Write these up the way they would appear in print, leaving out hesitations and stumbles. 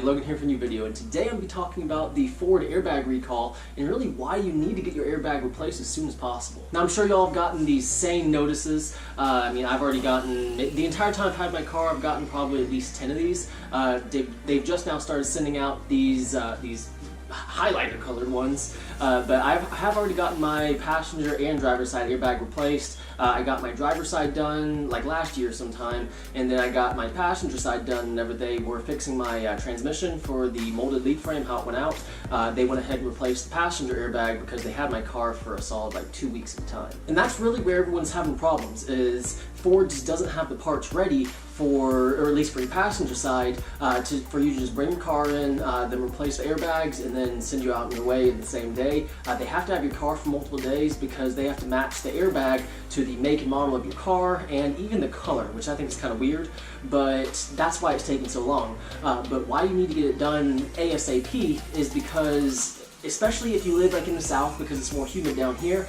Logan here for a new video, and today I'm going to be talking about the Ford airbag recall and really why you need to get your airbag replaced as soon as possible. Now I'm sure y'all have gotten these same notices. I've already gotten, the entire time I've had my car, I've gotten probably at least 10 of these. They've just now started sending out these highlighter colored ones, but I have already gotten my passenger and driver side airbag replaced. I got my driver side done like last year sometime, and then I got my passenger side done whenever they were fixing my transmission for the molded lead frame, how it went out. They went ahead and replaced the passenger airbag because they had my car for a solid like 2 weeks at a time. And that's really where everyone's having problems, is Ford just doesn't have the parts ready for, or at least for your passenger side, for you to just bring your car in, then replace the airbags, and then send you out on your way in the same day. They have to have your car for multiple days because they have to match the airbag to the make and model of your car and even the color, which I think is kind of weird, but that's why it's taking so long. But why you need to get it done ASAP is because, especially if you live like in the south, because it's more humid down here,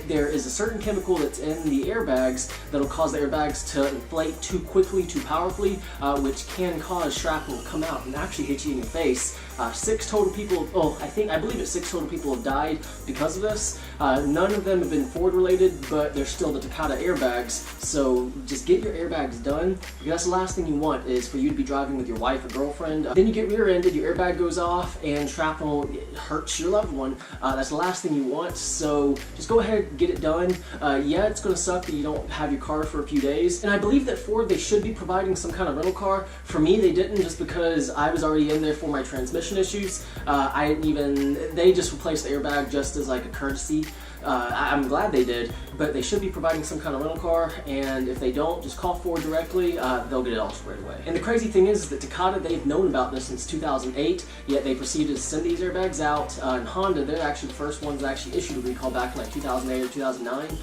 there is a certain chemical that's in the airbags that'll cause the airbags to inflate too quickly, too powerfully, which can cause shrapnel to come out and actually hit you in the face. 6 total people, I believe it's 6 total people have died because of this. None of them have been Ford related, but they're still the Takata airbags, so just get your airbags done, because that's the last thing you want, is for you to be driving with your wife or girlfriend. Then you get rear-ended, your airbag goes off, and shrapnel hurts your loved one. That's the last thing you want, so just go ahead and get it done. Yeah, it's going to suck that you don't have your car for a few days, and I believe that Ford, they should be providing some kind of rental car. For me, they didn't, just because I was already in there for my transmission issues. They just replaced the airbag just as like a courtesy. I'm glad they did, but they should be providing some kind of rental car, and if they don't, just call Ford directly. They'll get it all squared away. And the crazy thing is that Takata, they've known about this since 2008, yet they proceeded to send these airbags out. And Honda, they're actually the first ones that actually issued a recall back in like 2008 or 2009.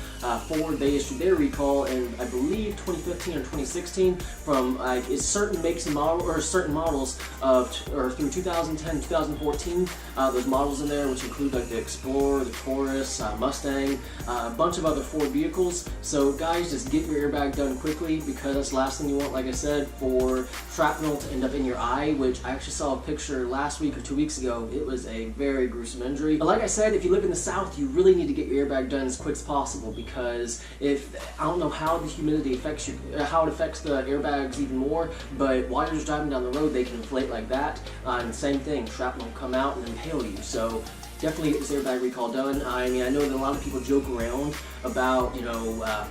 Ford, they issued their recall in, I believe, 2015 or 2016 from like certain makes and models, or certain models of, or through 2010, 2014. Those models in there, which include like the Explorer, the Taurus, Mustang, a bunch of other Ford vehicles. So guys, just get your airbag done quickly, because that's the last thing you want, like I said, for shrapnel to end up in your eye, which I actually saw a picture last week or 2 weeks ago. It was a very gruesome injury. But like I said, if you live in the south, you really need to get your airbag done as quick as possible, because I don't know how the humidity affects you, how it affects the airbags even more, but while you're just driving down the road, they can inflate like that, and same thing, shrapnel will come out and impale you. So definitely get this airbag recall done. I know that a lot of people joke around about,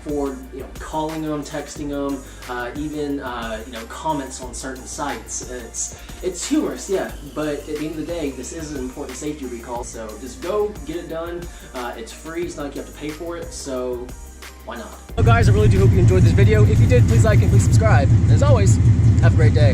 Ford, calling them, texting them, even, comments on certain sites. It's humorous, yeah, but at the end of the day, this is an important safety recall, so just go, get it done. It's free, it's not like you have to pay for it, so why not? Well guys, I really do hope you enjoyed this video. If you did, please like and please subscribe. And as always, have a great day.